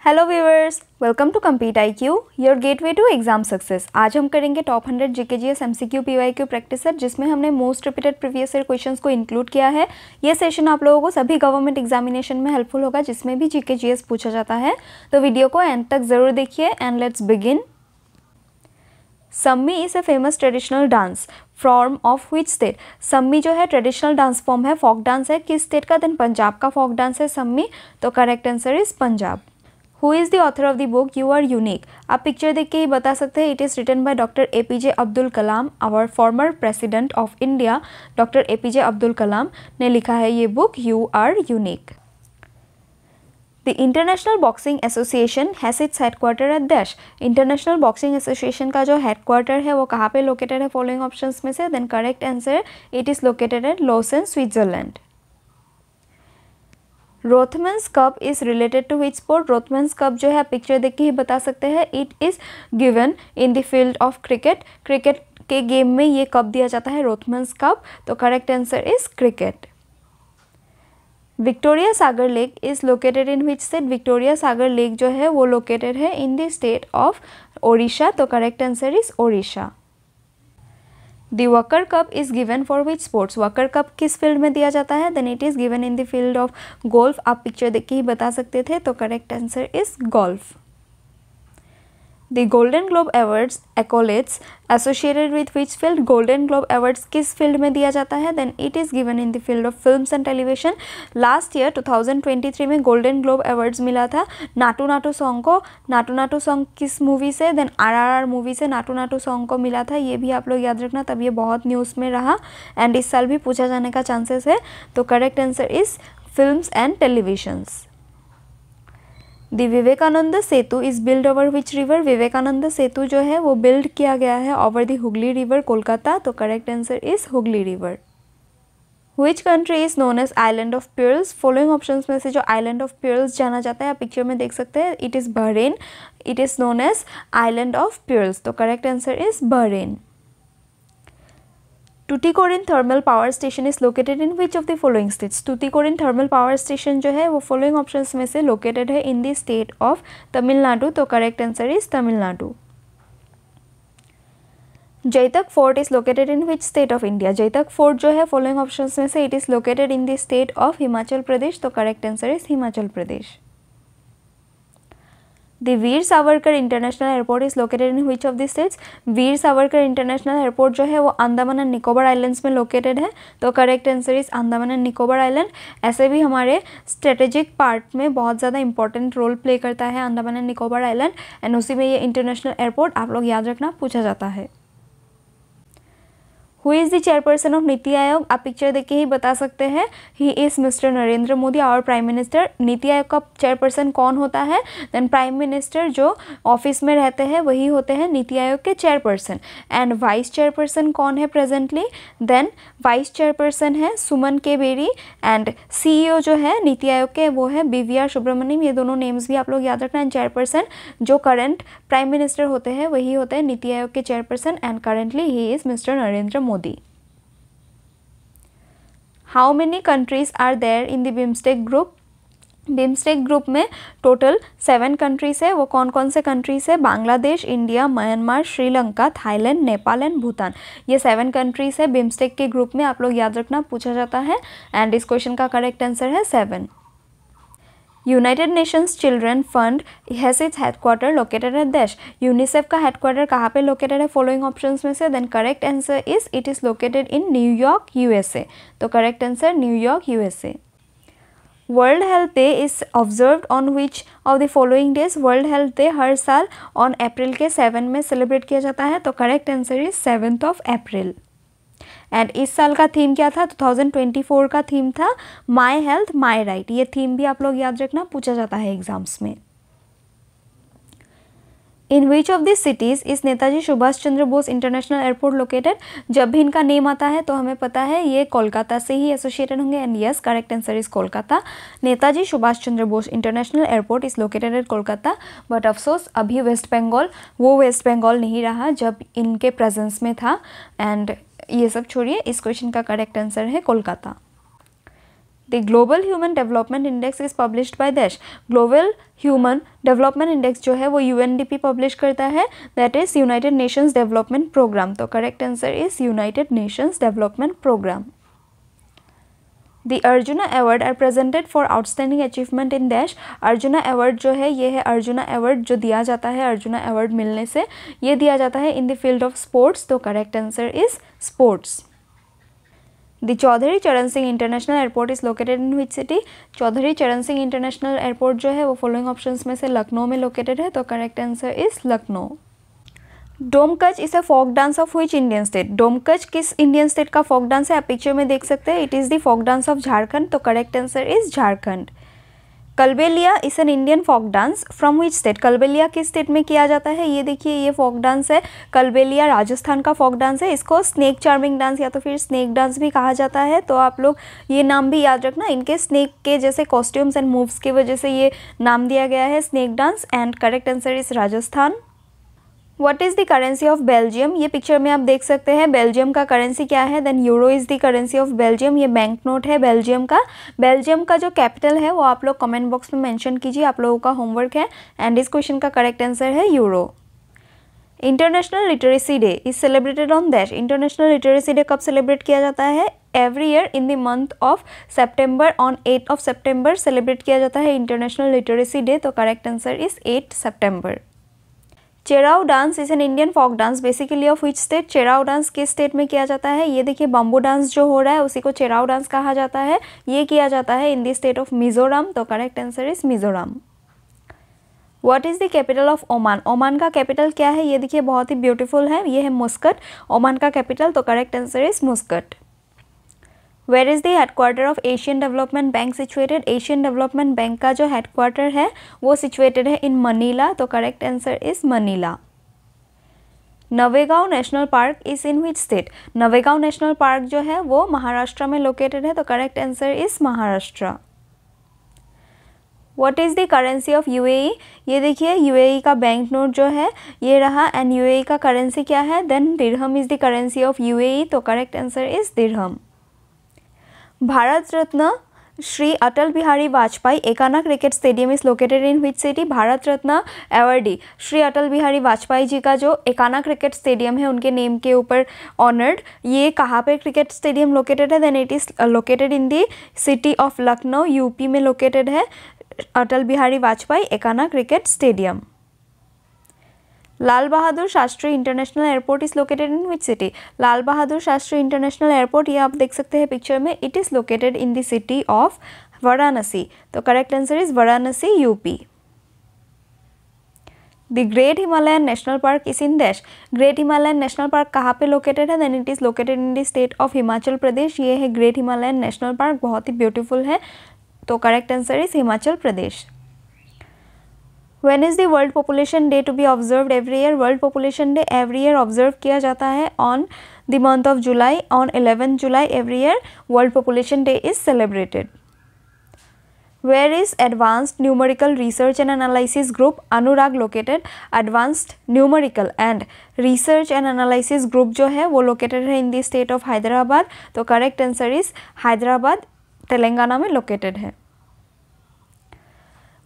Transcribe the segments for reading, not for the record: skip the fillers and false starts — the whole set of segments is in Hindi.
Hello viewers, welcome to compete IQ, your gateway to exam success. आज हम करेंगे top 100 GKGS MCQ PYQ practice set, जिसमें हमने most repeated previous year questions को इंक्लूड किया है। ये सेशन आप लोगों को सभी गवर्नमेंट एग्जामिनेशन में हेल्पफुल होगा, जिसमें भी GKGS पूछा जाता है। तो वीडियो को एंड तक ज़रूर देखिए and let's begin. Sammi is a famous traditional dance form of which state. Sammi जो है ट्रेडिशनल डांस फॉर्म है, फोक डांस है, किस स्टेट का? देन पंजाब का फोक डांस है सम्मी। तो correct answer is Punjab. Who is the author of the book you are unique. आप पिक्चर देख के ही बता सकते हैं। It is written by doctor APJ Abdul Kalam. Our former president of India doctor APJ Abdul Kalam ने लिखा है ये book you are unique. The International Boxing Association has its headquarter at dash. International Boxing Association का जो हेडक्वार्टर है वो कहाँ पे लोकेटेड है फॉलोइंग ऑप्शंस में से? Then correct answer it is located at Lausanne, Switzerland. Rothmans Cup is related to which sport. Rothmans Cup जो है आप पिक्चर देख के ही बता सकते हैं। It is given in the field of cricket. Cricket के गेम में ये कप दिया जाता है, रोथमन्स कप। तो correct answer is cricket. Victoria Sagar lake is located in which state. Victoria Sagar lake जो है वो लोकेटेड है in the state of Odisha. तो correct answer is Odisha. The Walker Cup is given for which sports. Walker Cup किस फील्ड में दिया जाता है? Then it is given in the field of golf. आप पिक्चर देख के ही बता सकते थे। तो correct answer is golf. The Golden Globe Awards accolades associated with which field. Golden Globe Awards किस फील्ड में दिया जाता है? Then it is given in the field of films and television. Last year 2023 में गोल्डन ग्लोब अवार्ड्स मिला था नाटू नाटू सॉन्ग को। नाटू नाटू सॉन्ग किस मूवी से? देन RRR मूवी से नाटू नाटू सॉन्ग को मिला था। ये भी आप लोग याद रखना, तब ये बहुत न्यूज़ में रहा एंड इस साल भी पूछा जाने का चांसेस है। तो correct answer is films and televisions. The Vivekananda Setu is build over which river. Vivekananda Setu जो है वो बिल्ड किया गया है over the Hooghly river, Kolkata. तो correct answer is Hooghly river. Which country is known as island of pearls. Following options में से जो आइलैंड ऑफ पर्ल्स जाना जाता है आप पिक्चर में देख सकते हैं। It is Bahrain. It is known as island of pearls. तो correct answer is Bahrain. Tuticorin thermal power station is located in which of the following states. Tuticorin thermal power station जो है वो फॉलोइंग ऑप्शंस में से लोकेटेड है in the state of Tamil Nadu. तो correct answer is Tamil Nadu. Jaitak fort is located in which state of India. Jaitak fort जो है फॉलोइंग ऑप्शंस में से it is located in the state of Himachal Pradesh. तो correct answer is Himachal Pradesh. The Veer Savarkar international airport is located in which of the states. Veer Savarkar international airport जो है वो अंडमान एंड निकोबार आइलैंड्स में लोकेटेड है। तो correct answer is Andaman and Nicobar island. ऐसे भी हमारे स्ट्रेटेजिक पार्ट में बहुत ज़्यादा इंपॉर्टेंट रोल प्ले करता है Andaman and Nicobar island, and उसी में ये इंटरनेशनल एयरपोर्ट आप लोग याद रखना पूछा जाता है। Who is the chairperson of NITI Aayog. आप पिक्चर देख के ही बता सकते हैं। He is mister Narendra Modi, our prime minister. NITI Aayog का चेयरपर्सन कौन होता है? देन प्राइम मिनिस्टर जो ऑफिस में रहते हैं वही होते हैं नीति आयोग के चेयरपर्सन। एंड वाइस चेयरपर्सन कौन है प्रेजेंटली? देन वाइस चेयरपर्सन है सुमन के बेरी, एंड CEO जो है नीति आयोग के वो है BVR सुब्रमण्यम। ये दोनों नेम्स भी आप लोग याद रखना। एंड चेयरपर्सन जो करंट प्राइम मिनिस्टर होते हैं वही होते हैं नीति आयोग के chairperson, and currently he is mister Narendra Modi. How many countries are there in the BIMSTEC group. BIMSTEC group में टोटल 7 कंट्रीज है। वो कौन कौन से कंट्रीज है? Bangladesh, India, Myanmar, Sri Lanka, Thailand, Nepal and Bhutan. ये 7 कंट्रीज है बिम्स्टेक के ग्रुप में, आप लोग याद रखना पूछा जाता है। एंड इस क्वेश्चन का करेक्ट आंसर है 7। United Nations children fund has its headquarter located at dash. UNICEF का हेडक्वार्टर कहाँ पे लोकेटेड है फॉलोइंग ऑप्शंस में से? Then correct answer is it is located in New York, USA। तो correct answer New York, USA। World Health Day is observed on which of the following days. World Health Day हर साल ऑन अप्रैल के 7 में सेलिब्रेट किया जाता है। तो correct answer is 7th of April। And इस साल का थीम क्या था? 2024 का थीम था माई हेल्थ माई राइट। ये थीम भी आप लोग याद रखना पूछा जाता है एग्जाम्स में। In which of this cities is Netaji Subhash Chandra Bose international airport located. जब भी इनका नेम आता है तो हमें पता है ये कोलकाता से ही एसोसिएटेड होंगे, and yes correct answer is Kolkata. Netaji Subhash Chandra Bose international airport is located eight Kolkata. But अफसोस अभी वेस्ट बंगाल वो वेस्ट बंगाल नहीं रहा जब इनके प्रेजेंस में था। एंड ये सब छोड़िए, इस क्वेश्चन का करेक्ट आंसर है Kolkata. The Global Human Development Index is published by Dash. Global Human Development Index जो है वो UNDP पब्लिश करता है, that is United Nations Development Program. तो correct answer is united nations development program. The Arjuna Award are presented for outstanding achievement in dash. Arjuna award जो है ये है अर्जुना अवार्ड जो दिया जाता है अर्जुना अवार्ड मिलने से, ये दिया जाता है in the field of sports. तो correct answer is sports. The Chaudhary Charan Singh international airport is located in which city. Chaudhary Charan Singh international airport जो है वो फॉलोइंग ऑप्शंस में से लखनऊ में लोकेटेड है. तो correct answer is Lucknow. Domkach is a folk dance of which Indian state. Domkach किस इंडियन स्टेट का फोक डांस है, आप पिक्चर में देख सकते हैं. It is the folk dance of Jharkhand. तो correct answer is Jharkhand. Kalbelia is an Indian folk dance from which state. Kalbelia किस स्टेट में किया जाता है, ये देखिए ये फोक डांस है. कलबेलिया राजस्थान का फोक डांस है. इसको स्नेक चार्मिंग डांस या तो फिर स्नेक डांस भी कहा जाता है. तो आप लोग ये नाम भी याद रखना, इनके स्नेक के जैसे कॉस्ट्यूम्स एंड मूव्स की वजह से ये नाम दिया गया है snake dance. And correct answer is Rajasthan. What is the currency of Belgium. ये पिक्चर में आप देख सकते हैं बेल्जियम का करेंसी क्या है. Then euro is the currency of Belgium. ये बैंक नोट है बेल्जियम का. बेल्जियम का जो कैपिटल है वो आप लोग कमेंट बॉक्स में मेंशन कीजिए, आप लोगों का होमवर्क है. एंड इस क्वेश्चन का करेक्ट आंसर है euro. International Literacy Day is celebrated on dash. International Literacy Day कब सेलिब्रेट किया जाता है, every year in the month of September. On 8 of September celebrate किया जाता है इंटरनेशनल लिटरेसी डे. तो correct answer is 8 September. Cheraw dance is an Indian folk dance basically of which state. Cheraw dance किस स्टेट में किया जाता है, ये देखिए बम्बू डांस जो हो रहा है उसी को चेराव डांस कहा जाता है. ये किया जाता है in the state of Mizoram. तो correct answer is Mizoram. What is the capital of Oman. Oman का कैपिटल क्या है, ये देखिए बहुत ही ब्यूटीफुल है, ये है मुस्कट ओमान का कैपिटल. तो correct answer is Muscat. Where is the headquarter of Asian Development Bank situated. Asian Development Bank का जो हेडक्वार्टर है वो सिचुएटेड है इन मनीला. तो correct answer is Manila. Navegaon national park is in which state. Navegaon national park जो है वो महाराष्ट्र में लोकेटेड है. तो correct answer is Maharashtra. What is the currency of UAE. ये देखिए यूएई का बैंक नोट जो है ये रहा. एंड यूएई का करेंसी क्या है, then dirham is the currency of UAE. तो correct answer is dirham. Bharat Ratna Shri Atal Bihari Vajpayee Ekana cricket stadium is located in which city. Bharat Ratna awardee Shri Atal Bihari Vajpayee ji का जो एकाना क्रिकेट स्टेडियम है उनके नेम के ऊपर ऑनर्ड, ये कहाँ पे क्रिकेट स्टेडियम लोकेटेड है, then it is located in the city of Lucknow UP में लोकेटेड है Atal Bihari Vajpayee Ekana cricket stadium. Lal Bahadur Shastri international airport is located in which city. Lal Bahadur Shastri international airport ये आप देख सकते हैं पिक्चर में, it is located in the city of Varanasi. तो correct answer is Varanasi UP. The great Himalayan national park is in dash. Great Himalayan national park कहाँ पे लोकेटेड है, then it is located in the state of Himachal Pradesh. ये है ग्रेट हिमालयन नेशनल पार्क, बहुत ही ब्यूटीफुल है. तो correct answer is Himachal Pradesh. When is the World Population Day to be observed every year. World Population Day every year observe किया जाता है on the month of July. On 11 July every year World Population Day is celebrated. Where is Advanced Numerical Research and Analysis Group Anurag located. Advanced Numerical and Research and Analysis Group जो है वो located है in the state of Hyderabad. तो correct answer is Hyderabad Telangana में located है.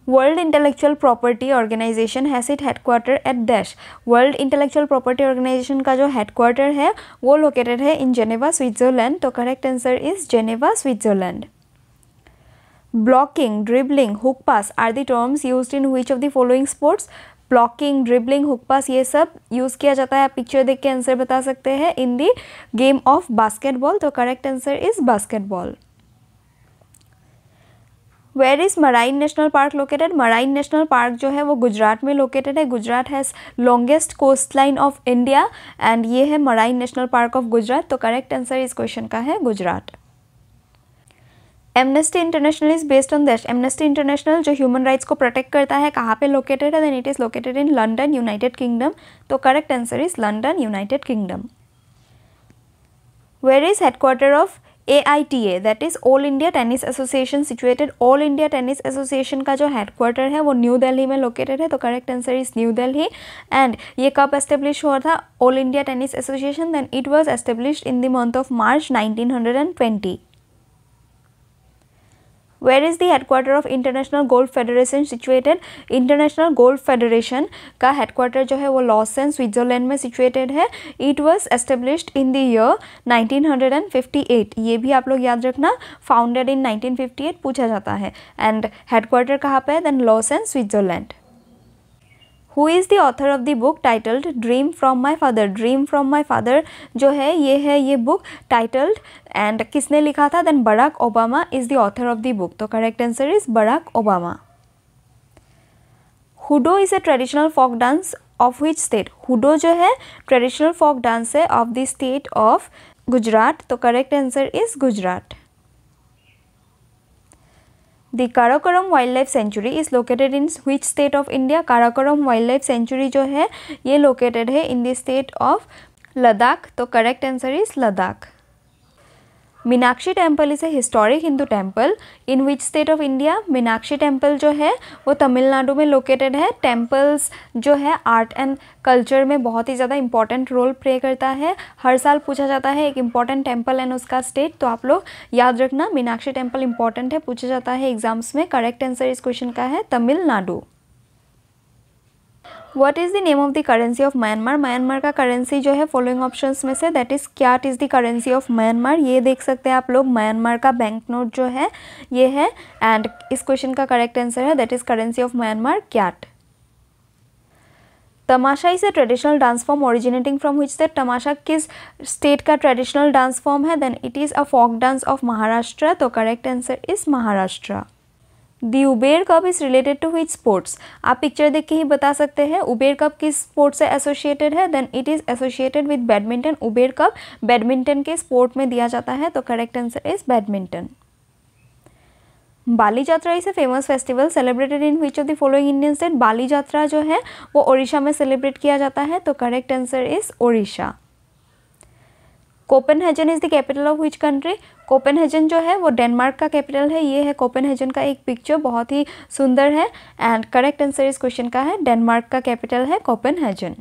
World Intellectual Property Organisation has it headquarter at dash. World Intellectual Property Organisation का जो हेडक्वार्टर है वो लोकेटेड है इन जेनेवा स्विट्जरलैंड. तो correct answer is Geneva Switzerland. Blocking, dribbling, hook pass are the terms used in which of the following sports. Blocking, dribbling, hook pass ये सब यूज़ किया जाता है, आप पिक्चर देख के आंसर बता सकते हैं, in the game of basketball. तो correct answer is basketball. Where is marine national park located. Marine national park जो है वो गुजरात में लोकेटेड है. Gujarat has longest coast line of India and ये है marine national park of Gujarat. तो करेक्ट आंसर इस क्वेश्चन का है Gujarat. Amnesty International is based on dash. Amnesty International जो ह्यूमन राइट्स को प्रोटेक्ट करता है कहाँ पे लोकेटेड है, then it is located in London United Kingdom. तो correct answer is London United Kingdom. Where is headquarter of AITA that is all India tennis association situated. All India tennis association का जो हेडक्वार्टर है वो न्यू दिल्ली में लोकेटेड है. तो correct answer is new Delhi. And ये कब एस्टेब्लिश हुआ था all India tennis association, then it was established in the month of March 1920. Where is the headquarter of international golf federation situated? International golf federation का हेडक्वार्टर जो है वो लॉसेन स्विट्जरलैंड में सिचुएटेड है. It was established in the year 1958. ये भी आप लोग याद रखना, फाउंडेड इन 1958 पूछा जाता है. एंड हेडक्वार्टर कहाँ पे है? Then Lausanne Switzerland. Who is the author of the book titled Dream from My Father? Dream from My Father जो है ये बुक टाइटल्ड एंड किसने लिखा था? Then Barack Obama is the author of the book. तो correct answer is Barack Obama. Hudo is a traditional folk dance of which state? Hudo जो है ट्रेडिशनल फोक डांस है of the state of Gujarat. तो correct answer is Gujarat. The Karakoram Wildlife Sanctuary is located in which state of India? Karakoram Wildlife Sanctuary जो है ये located है in the state of Ladakh. तो correct answer is Ladakh. Meenakshi temple is a historic Hindu temple in which state of India? Meenakshi temple जो है वो तमिलनाडु में लोकेटेड है. टेम्पल्स जो है आर्ट एंड कल्चर में बहुत ही ज़्यादा इंपॉर्टेंट रोल प्ले करता है. हर साल पूछा जाता है एक इंपॉर्टेंट टेम्पल एंड उसका स्टेट. तो आप लोग याद रखना मीनाक्षी टेम्पल इंपॉर्टेंट है, पूछा जाता है एग्जाम्स में. करेक्ट आंसर इस क्वेश्चन का है Tamil Nadu. What is the name of the currency of Myanmar? Myanmar का करेंसी जो है फॉलोइंग ऑप्शंस में say that is CAT is the currency of Myanmar. ये देख सकते हैं आप लोग, म्यांमार का बैंक नोट जो है ये है. एंड इस क्वेश्चन का करेक्ट आंसर है that is currency of Myanmar kyat. Tamasha is a traditional dance form originating from which state? Tamasha किस स्टेट का ट्रेडिशनल डांस फॉर्म है? Then it is a folk dance of Maharashtra. तो correct answer is Maharashtra. The Uber cup is related to which sports? आप पिक्चर देख के ही बता सकते हैं उबेर कप किस स्पोर्ट से एसोसिएटेड है. Then it is associated with badminton. Uber cup badminton के स्पोर्ट में दिया जाता है. तो correct answer is badminton. Bali Yatra is a famous festival celebrated in which of the following Indian state? Bali Yatra जो है वो ओडिशा में सेलिब्रेट किया जाता है. तो correct answer is Odisha. Copenhagen is the capital of which country? Copenhagen जो है वो डेनमार्क का कैपिटल है. ये है कोपेनहेगन का एक पिक्चर, बहुत ही सुंदर है. एंड करेक्ट आंसर इस क्वेश्चन का है डेनमार्क का कैपिटल है Copenhagen.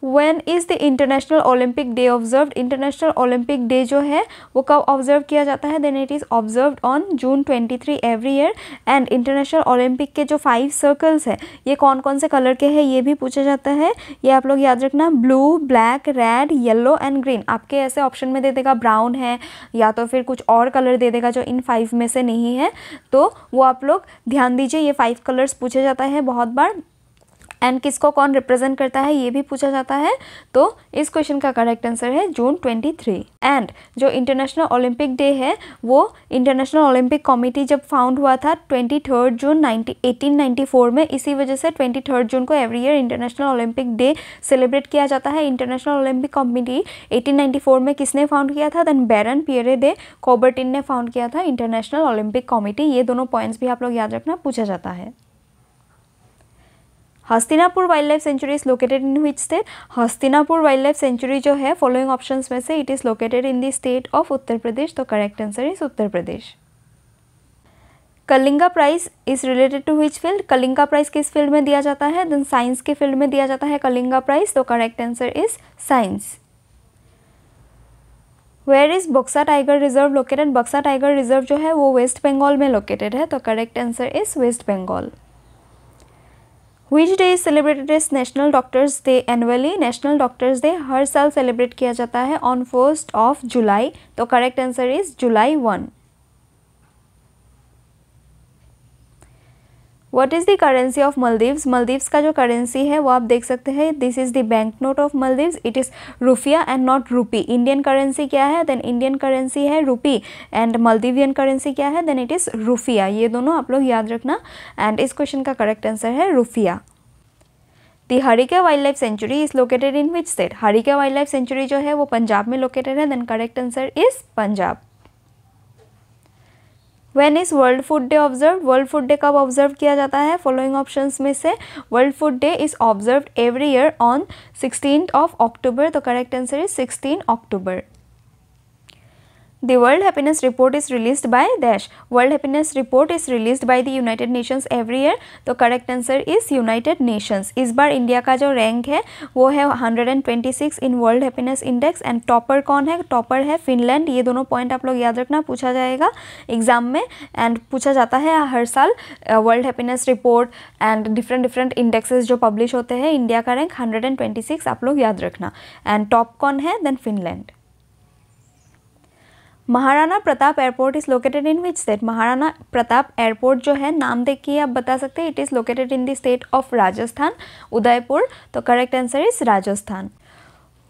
When is the international Olympic day observed? International Olympic day जो है वो कब ऑब्जर्व किया जाता है? Then it is observed on June 23 every year. And international Olympic के जो 5 सर्कल्स है ये कौन कौन से कलर के हैं ये भी पूछा जाता है. ये आप लोग याद रखना, blue, black, red, yellow and green. आपके ऐसे ऑप्शन में दे देगा ब्राउन है या तो फिर कुछ और कलर दे देगा जो इन 5 में से नहीं है. तो वो आप लोग ध्यान दीजिए, ये 5 कलर्स पूछे जाता है बहुत बार. एंड किसको कौन रिप्रेजेंट करता है ये भी पूछा जाता है. तो इस क्वेश्चन का करेक्ट आंसर है June 23. एंड जो इंटरनेशनल ओलंपिक डे है वो इंटरनेशनल ओलंपिक कमेटी जब फाउंड हुआ था 23 जून 1894 में, इसी वजह से 23 जून को every year international Olympic day celebrate किया जाता है. इंटरनेशनल ओलंपिक कमेटी 1894 में किसने फाउंड किया था? देन बैरन पियरे दे कॉबर्टिन ने फाउंड किया था इंटरनेशनल ओलंपिक कमेटी. ये दोनों पॉइंट्स भी आप लोग याद रखना, पूछा जाता है. Hastinapur wild life sanctuary is located in which state? Hastinapur wild life sanctuary जो है फॉलोइंग ऑप्शंस में से it is located in the state of Uttar Pradesh. तो correct answer is Uttar Pradesh. Kalinga prize is related to which field? Kalinga prize किस फील्ड में दिया जाता है? देन साइंस के फील्ड में दिया जाता है कलिंगा प्राइज. तो correct answer is science. Where is Buxa tiger reserve located? Buxa tiger reserve जो है वो वेस्ट बंगाल में लोकेटेड है. तो correct answer is waste Bengal. Which day is celebrated as national doctors day annually? National doctors day हर साल सेलिब्रेट किया जाता है ऑन 1 जुलाई. तो correct answer is July 1. What is the currency of Maldives? Maldives का जो करेंसी है वो आप देख सकते हैं, this is the bank note of Maldives. It is रुपया एंड नॉट रूपी. इंडियन करेंसी क्या है? देन इंडियन करेंसी है रूपी. एंड मालदीवियन करेंसी क्या है? Then it is rufiyaa. ये दोनों आप लोग याद रखना. एंड इस क्वेश्चन का करेक्ट आंसर है rufiyaa. The Harike wild life sanctuary is located in which state? Harike wild life sanctuary जो है वो पंजाब में लोकेटेड है. Then correct answer is Punjab. When is world food day observe? World food day कब ऑब्जर्व किया जाता है? फॉलोइंग ऑप्शंस में से world food day is observe every year on 16th of October. तो correct answer is 16 October. The World Happiness Report is released by dash. World Happiness Report is released by the United Nations every year. तो correct answer is united Nations. इस बार इंडिया का जो रैंक है वो है 126 in world happiness index. And topper कौन है? टॉपर है फिनलैंड. ये दोनों पॉइंट आप लोग याद रखना, पूछा जाएगा एग्जाम में. एंड पूछा जाता है हर साल world happiness report and different indexes जो पब्लिश होते हैं. इंडिया का रैंक 126 आप लोग याद रखना. एंड टॉप कौन है? Then Finland. Maharana Pratap airport is located in which state? Maharana Pratap airport जो है नाम देख के आप बता सकते हैं. It is located in the state of Rajasthan, Udaipur. तो correct answer is Rajasthan.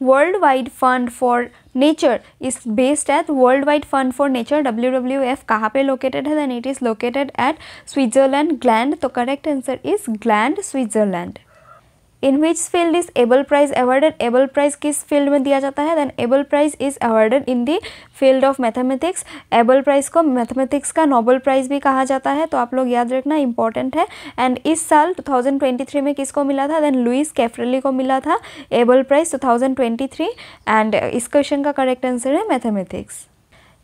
World wide fund for nature is based at world wide fund for nature WWF कहाँ पे लोकेटेड है? Then it is located at Switzerland, Gland. तो correct answer is gland, Switzerland. In which field is Abel prize awarded? Abel prize किस फील्ड में दिया जाता है? Then Abel prize is awarded in the field of mathematics. Abel prize को मैथमेटिक्स का नोबेल प्राइज भी कहा जाता है. तो आप लोग याद रखना, इंपॉर्टेंट है. एंड इस साल 2023 में किसको मिला था? देन लुइस कैफ्रेली को मिला था एबल प्राइज 2023. एंड इस क्वेश्चन का करेक्ट आंसर है मैथमेटिक्स.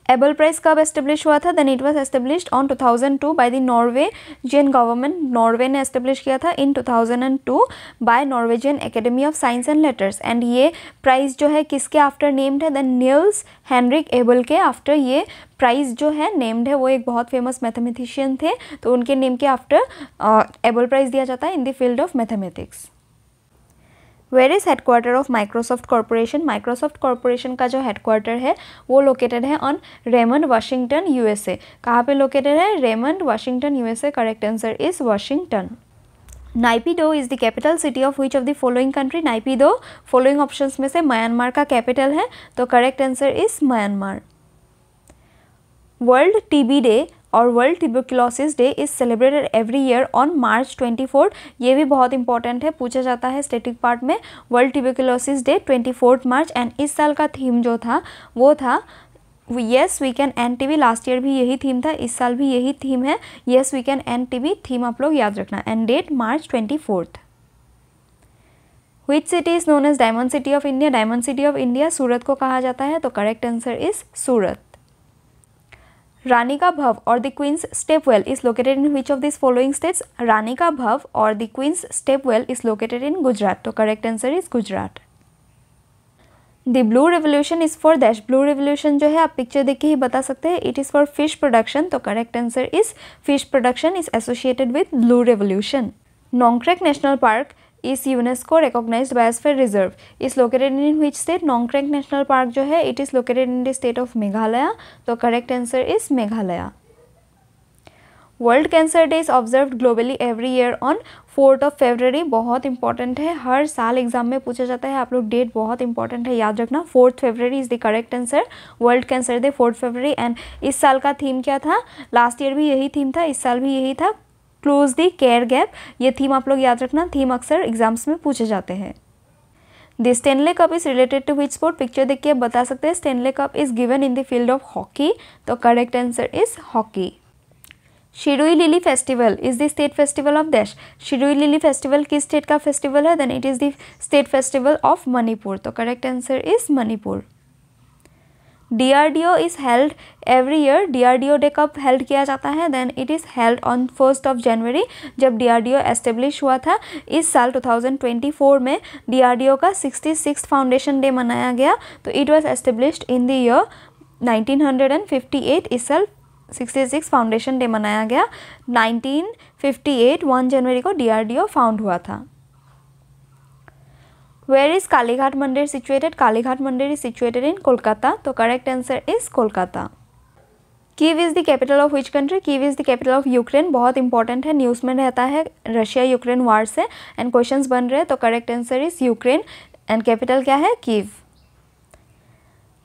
एबल प्राइज कब एस्टेब्लिश हुआ था? Then it was established on 2002 by the Norwegian government. Norway ने एस्टेब्लिश किया था in 2002 by Norwegian academy of science and letters. And ये प्राइज जो है किसके आफ्टर नेम्ड है? देन निल्स हेनरिक एबल के आफ्टर ये प्राइज जो है नेम्ड है. वो एक बहुत फेमस मैथमेटिशियन थे, तो उनके नेम के आफ्टर एबल प्राइज दिया जाता है in the field of mathematics. Where is headquarter of Microsoft corporation? Microsoft corporation का जो हेडक्वार्टर है वो लोकेटेड है ऑन रेमंड, वाशिंगटन, USA. कहाँ पे लोकेटेड है? Redmond, Washington, USA. Correct answer is Washington. Naypyidaw is the capital city of which of the following country? Naypyidaw following options में से म्यांमार का कैपिटल है. तो correct answer is Myanmar. World TB day और world tuberculosis day is celebrated every year on March 24. ये भी बहुत इंपॉर्टेंट है, पूछा जाता है स्टैटिक पार्ट में. World tuberculosis day 24 March. And इस साल का थीम जो था वो था yes we can end TB. Last year भी यही थीम था, इस साल भी यही थीम है, yes we can end TB. Theme आप लोग याद रखना. And date March 24. Which city is known as diamond city of India? Diamond city of India Surat को कहा जाता है. तो correct answer is Surat. Rani ka Vav और the queen's stepwell is located in which of this following states? Rani ka Vav और the queen's stepwell is located in Gujarat. तो correct answer is Gujarat. The blue revolution is for dash. Blue revolution जो है आप पिक्चर देख के ही बता सकते हैं. It is for fish production. तो correct answer is fish production is associated with blue revolution. Nokrek national park is UNESCO recognized biosphere reserve is located in which state? Nokrek national park जो है it is located in the state of Meghalaya. तो correct answer is Meghalaya. World cancer day is observed globally every year on 4 February. बहुत इंपॉर्टेंट है, हर साल एग्जाम में पूछा जाता है. आप लोग डेट बहुत इंपॉर्टेंट है, याद रखना. 4 February is the correct answer. World cancer day 4 February. And इस साल का थीम क्या था? लास्ट ईयर भी यही थीम था, इस साल भी यही था, क्लोज द केयर गैप. ये थीम आप लोग याद रखना, थीम अक्सर एग्जाम्स में पूछे जाते हैं. The Stanley cup is related to which sport? Picture देख के आप बता सकते हैं. Stanley cup is given in the field of hockey. तो correct answer is hockey. Shirui lily festival is the state festival of dash. Shirui lily festival किस स्टेट का फेस्टिवल है? Then it is the state festival of Manipur. तो correct answer is Manipur. DRDO is held every year. DRDO day कब हेल्ड किया जाता है? Then it is held on 1 January. जब DRDO एस्टेब्लिश हुआ था इस साल 2024 में DRDO का 66 फाउंडेशन डे मनाया गया. तो it was established in the year 1958. इस साल 66 फाउंडेशन डे मनाया गया. 1958 1 जनवरी को DRDO फाउंड हुआ था. वेयर इज कालीघाट मंदिर सिचुएटेड? कालीघाट मंदिर इज सिचुएटेड इन कोलकाता. तो correct answer is Kolkata. Kyiv is the capital of which country? Kyiv is the capital of Ukraine. बहुत इंपॉर्टेंट है, न्यूज़ में रहता है रशिया यूक्रेन वार से एंड क्वेश्चंस बन रहे हैं. तो correct answer is Ukraine and capital क्या है? Kyiv.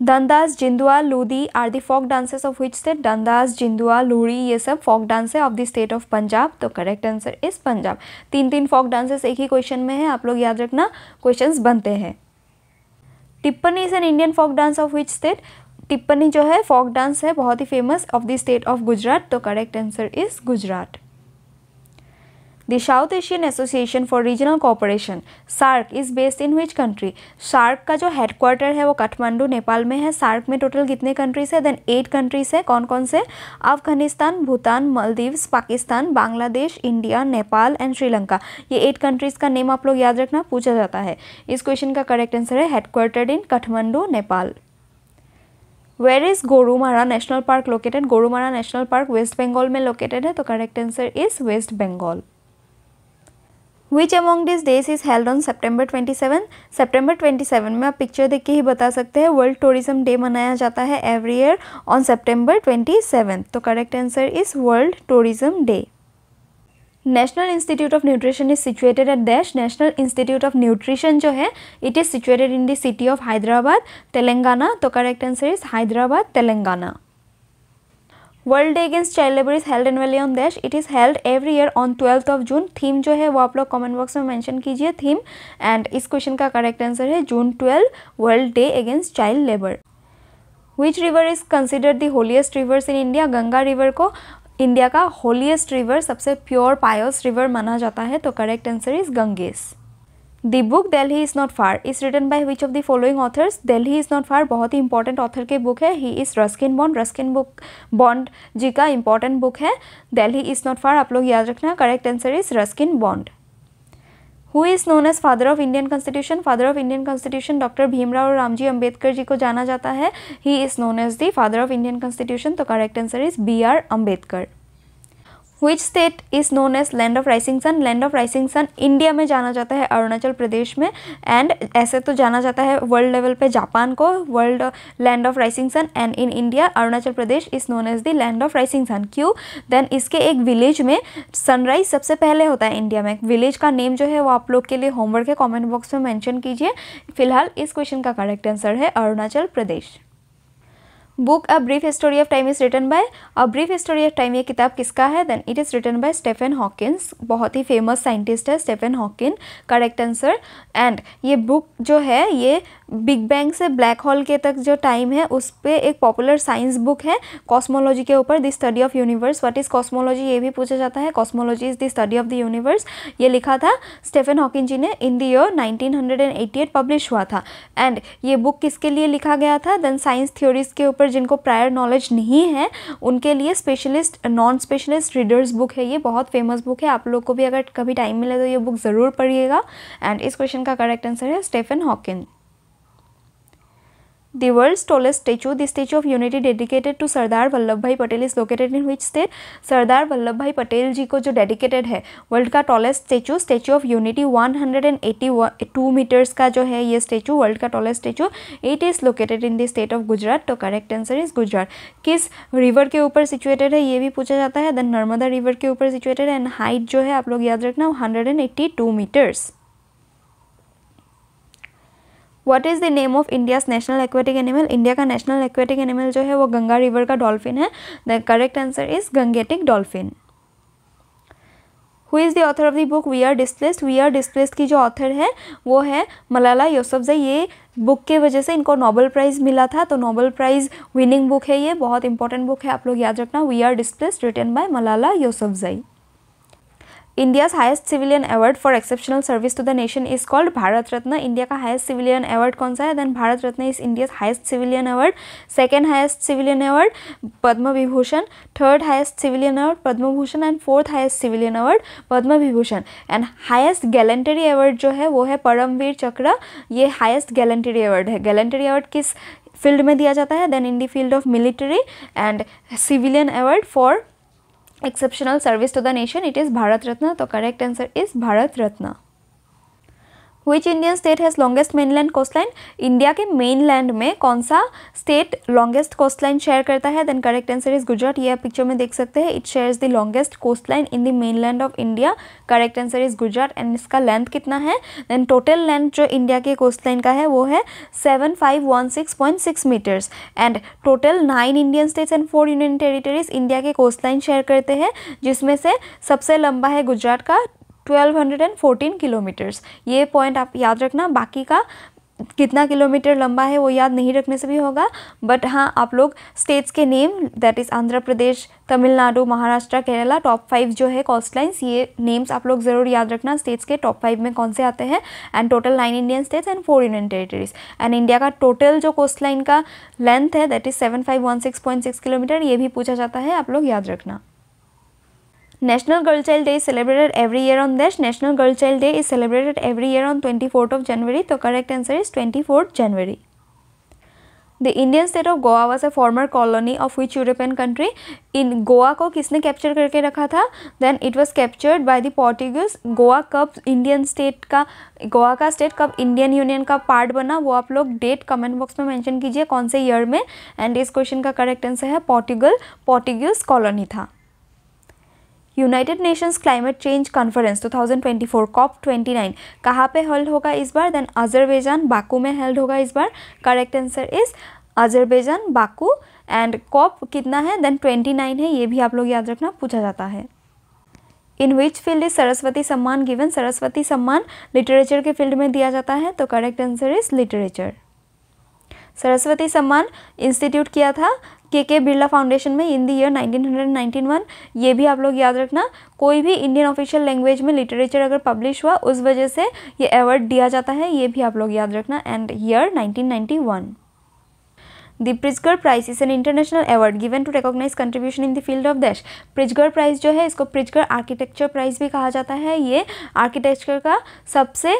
Dandaas, Jindua, Luddi are the folk dances of which state? Dandaas, Jindua, Luddi ये सब फोक डांस है of the state of Punjab. तो correct answer is Punjab. 3 folk dances एक ही क्वेश्चन में है, आप लोग याद रखना, क्वेश्चंस बनते हैं. Tippani is an Indian folk dance of which state? Tippani जो है फोक डांस है, बहुत ही famous of the state of Gujarat. तो correct answer is Gujarat. The South Asian Association for Regional Cooperation SAARC is based in which country. SAARC का जो हेडक्वार्टर है वो काठमांडू नेपाल में है। सार्क में टोटल कितने कंट्रीज है? देन 8 कंट्रीज है। कौन कौन से? Afghanistan, Bhutan, Maldives, Pakistan, Bangladesh, India, Nepal and Sri Lanka. ये 8 कंट्रीज का नेम आप लोग याद रखना, पूछा जाता है। इस क्वेश्चन का करेक्ट आंसर है headquartered in Kathmandu, Nepal. Where is Gorumara national park located? Gorumara national park West Bengal में लोकेटेड है, तो correct answer is waste Bengal. Which among this days is held on September 27? September 27 में आप पिक्चर देख के ही बता सकते हैं, वर्ल्ड टूरिज्म डे मनाया जाता है एवरी ईयर ऑन सेप्टेम्बर 27, तो correct answer is world tourism day. National institute of nutrition is situated at dash. National institute of nutrition जो है it is situated in the city of Hyderabad, Telangana, तो correct answer is Hyderabad, Telangana. World day against child labour is held annually on dash. It is held every year on 12th of June। Theme जो है वो आप लोग कमेंट बॉक्स में मेंशन कीजिए थीम, एंड इस क्वेश्चन का करेक्ट आंसर है June 12 world day against child labour. Which river is considered the holiest rivers in India? Ganga river को इंडिया का होलीएस्ट रिवर, सबसे प्योर पायस रिवर माना जाता है, तो correct answer is Ganges. The book Delhi is not far is written by which of the following authors? Delhi is not far बहुत ही इंपॉर्टेंट ऑथर की बुक है, he is Ruskin bond. Ruskin book bond जी का इंपॉर्टेंट बुक है दिल्ली इज नॉट फार, आप लोग याद रखना, correct answer is Ruskin Bond. Who is known as father of Indian constitution? Father of Indian constitution doctor Bhimrao Ramji Ambedkar ji को जाना जाता है, he is known as the father of Indian constitution, तो correct answer is BR Ambedkar. Which state is known as land of rising sun? Land of rising sun India में जाना जाता है अरुणाचल प्रदेश में, एंड ऐसे तो जाना जाता है वर्ल्ड लेवल पे जापान को world land of rising sun, and in India Arunachal Pradesh is known as the land of rising sun. क्यों? देन इसके एक विलेज में सनराइज सबसे पहले होता है इंडिया में। विलेज का नेम जो है वो आप लोग के लिए होमवर्क है, कॉमेंट बॉक्स में मैंशन कीजिए। फिलहाल इस क्वेश्चन का करेक्ट आंसर है Arunachal Pradesh. Book a brief history of time is written by. A brief history of time ये किताब किसका है? Then it is written by Stephen Hawkins, बहुत ही फेमस साइंटिस्ट है Stephen Hawking, correct answer. And ये बुक जो है ये बिग बैंग से ब्लैक होल के तक जो टाइम है उस पर एक पॉपुलर साइंस बुक है कॉस्मोलॉजी के ऊपर, the study of universe. What is cosmology ये भी पूछा जाता है, cosmology is the study of the universe. ये लिखा था स्टीफन हॉकिन जी ने, इन द ईयर 1988 पब्लिश हुआ था। एंड ये बुक किसके लिए लिखा गया था? देन साइंस थ्योरीज के ऊपर जिनको प्रायर नॉलेज नहीं है उनके लिए specialist non specialist readers book है, ये बहुत फेमस बुक है। आप लोग को भी अगर कभी टाइम मिले तो ये बुक ज़रूर पढ़िएगा। एंड इस क्वेश्चन का करेक्ट आंसर है Stephen Hawking. The world's tallest statue, the Statue of Unity dedicated to Sardar Vallabh भाई Patel is located in which state? Sardar Vallabh भाई पटेल जी को जो डेडिकेटेड है वर्ल्ड का tallest statue, statue of unity 182 meters का जो है ये स्टेचू, वर्ल्ड का tallest statue, it is located in the state of Gujarat, तो करेक्ट आंसर इज गुजरात। किस रिवर के ऊपर सिचुएटेड है ये भी पूछा जाता है, देन नर्मदा रिवर के ऊपर सिचुएटेड है, एंड हाइट जो है आप लोग याद रखना 182 meters. What is the name of India's national aquatic animal? India का नेशनल एक्वेटिक एनिमल जो है वो गंगा रिवर का डॉल्फिन है, the correct answer is Gangetic dolphin. Who is the author of the book we are displaced? We are displaced की जो ऑथर है वो है मलाला यूसुफजई। ये बुक के वजह से इनको नोबेल प्राइज़ मिला था, तो नोबेल प्राइज़ विनिंग बुक है, ये बहुत इंपॉर्टेंट बुक है, आप लोग याद रखना। We are displaced written by Malala Yousafzai. India's highest civilian award for exceptional service to the nation is called Bharat Ratna. India का हाईएस्ट सिविलियन अवार्ड कौन सा है? Then Bharat Ratna is India's highest civilian award. Second highest civilian award Padma Vibhushan, third highest civilian award Padma Bhushan, and fourth highest civilian award Padma Vibhushan. And highest gallantry award जो है वो है परमवीर चक्र, ये हाईएस्ट गैलेंटरी अवार्ड है। गैलेंटरी अवार्ड किस फील्ड में दिया जाता है? Then in the field of military. And civilian award for exceptional service to the nation it is Bharat Ratna, तो correct answer is Bharat Ratna. Which Indian state has longest mainland coastline? India के मेनलैंड में कौन सा स्टेट लॉन्गेस्ट कोस्टलाइन शेयर करता है? Then correct answer is Gujarat, ये आप पिक्चर में देख सकते हैं, it shares the longest coastline in the mainland of India, correct answer is Gujarat. And इसका लेंथ कितना है? देन टोटल लेंथ जो इंडिया के कोस्टलाइन का है वो है 7516.6 meters. And total 9 Indian states and 4 union territories India के कोस्टलाइन शेयर करते हैं, जिसमें से सबसे लंबा है गुजरात का 1214 किलोमीटर्स। ये पॉइंट आप याद रखना, बाकी का कितना किलोमीटर लंबा है वो याद नहीं रखने से भी होगा, बट हाँ आप लोग स्टेट्स के name that is Andhra Pradesh, Tamil Nadu, Maharashtra, Kerala, top 5 जो है कोस्ट लाइन्स, ये नेम्स आप लोग ज़रूर याद रखना स्टेट्स के टॉप 5 में कौन से आते हैं। And total 9 Indian states and 4 union territories. And India का टोटल जो कोस्ट लाइन का लेंथ है दैट इज़ 7516.6 किलोमीटर, ये भी पूछा जाता है, आप लोग याद रखना। National Girl Child Day is celebrated every year on dash. National Girl Child Day is celebrated every year on 24th of January. The correct answer is 24th January. The Indian state of Goa was a former colony of which European country? In Goa को किसने कैप्चर करके रखा था? Then it was captured by the Portuguese. Goa कब इंडियन स्टेट का, गोवा का स्टेट कब इंडियन यूनियन का पार्ट बना, वो आप लोग डेट कमेंट बॉक्स में मेंशन कीजिए कौन से ईयर में। एंड इस क्वेश्चन का करेक्ट आंसर है पोर्टुगीज कॉलोनी था। United Nations Climate Change Conference 2024 COP29 कहाँ पे हेल्ड होगा इस बार? देन अजरबैजान बाकू में हेल्ड होगा इस बार। Correct answer is Azerbaijan Baku. And COP कितना है? देन 29 है, ये भी आप लोग याद रखना, पूछा जाता है। इन विच फील्ड इज सरस्वती सम्मान गिवन? सरस्वती सम्मान लिटरेचर के फील्ड में दिया जाता है, तो correct answer is literature. Saraswati सम्मान इंस्टीट्यूट किया था के बिरला फाउंडेशन में इन द ईयर 1991, ये भी आप लोग याद रखना। कोई भी इंडियन ऑफिशियल लैंग्वेज में लिटरेचर अगर पब्लिश हुआ उस वजह से ये अवार्ड दिया जाता है, ये भी आप लोग याद रखना। And year 1991। The Pritzker prize is an international award given to recognize contribution in the field of dash. Pritzker prize जो है इसको प्रिट्जगर आर्किटेक्चर प्राइज भी कहा जाता है, ये आर्किटेक्चर का सबसे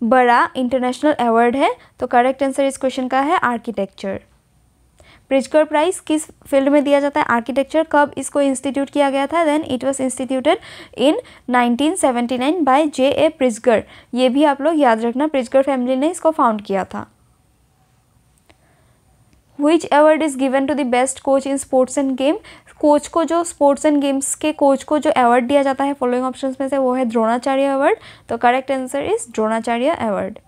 बड़ा इंटरनेशनल अवार्ड है। तो करेक्ट आंसर इस क्वेश्चन का है आर्किटेक्चर। प्रिट्जगर प्राइज किस फील्ड में दिया जाता है? आर्किटेक्चर। कब इसको इंस्टीट्यूट किया गया था? Then it was instituted in 1979 by J.A. Pritzker. ये भी आप लोग याद रखना, प्रिट्जगर फैमिली ने इसको फाउंड किया था। Which award is given to the best coach in sports and game? Coach को, जो स्पोर्ट्स एंड गेम्स के कोच को जो अवार्ड दिया जाता है फॉलोइंग ऑप्शंस में से, वो है द्रोणाचार्य अवार्ड। तो correct answer is Dronacharya award.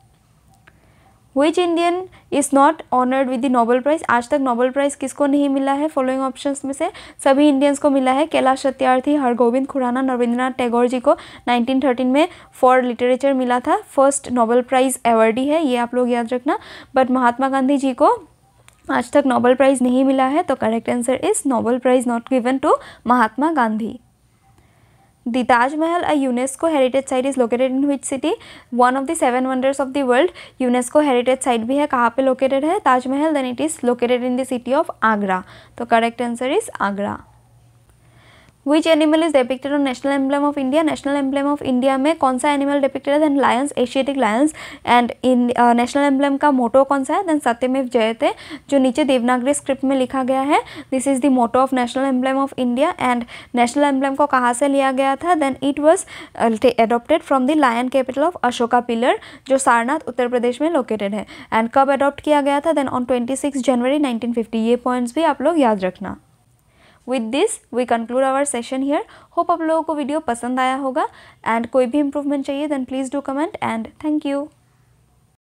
Which Indian is not honored with the Nobel Prize? आज तक नोबेल प्राइज़ किसको नहीं मिला है फॉलोइंग ऑप्शंस में से? सभी इंडियंस को मिला है। कैलाश सत्यार्थी, हरगोविंद खुराना, रविंद्रनाथ टैगोर जी को 1913 में फॉर लिटरेचर मिला था, फर्स्ट नोबेल प्राइज़ अवार्डी है, ये आप लोग याद रखना। बट महात्मा गांधी जी को आज तक नोबेल प्राइज़ नहीं मिला है, तो correct answer is Nobel prize not given to Mahatma Gandhi. The Taj Mahal, a UNESCO heritage site, is located in which city? One of the 7 wonders of the world. UNESCO heritage site भी है, कहाँ पे located है Taj Mahal? Then it is located in the city of Agra. तो correct answer is Agra. Which animal is depicted on national emblem of India? National emblem of India में कौन सा एनिमल डिपिक्टेड है? Then lions, Asiatic lions. And in national emblem का मोटो कौन सा है? देन सत्यमेव जयते, जो नीचे देवनागरी स्क्रिप्ट में लिखा गया है। This is the motto of national emblem of India. And national emblem को कहाँ से लिया गया था? Then it was adopted from the lion capital of Ashoka pillar, जो सारनाथ उत्तर प्रदेश में लोकेटेड है। एंड कब अडॉप्ट किया गया था? देन ऑन 26 जनवरी 1950। ये पॉइंट्स भी आप लोग याद रखना। With this we conclude our session here. Hope आप लोगों को वीडियो पसंद आया होगा। एंड कोई भी इम्प्रूवमेंट चाहिए then please do comment and thank you.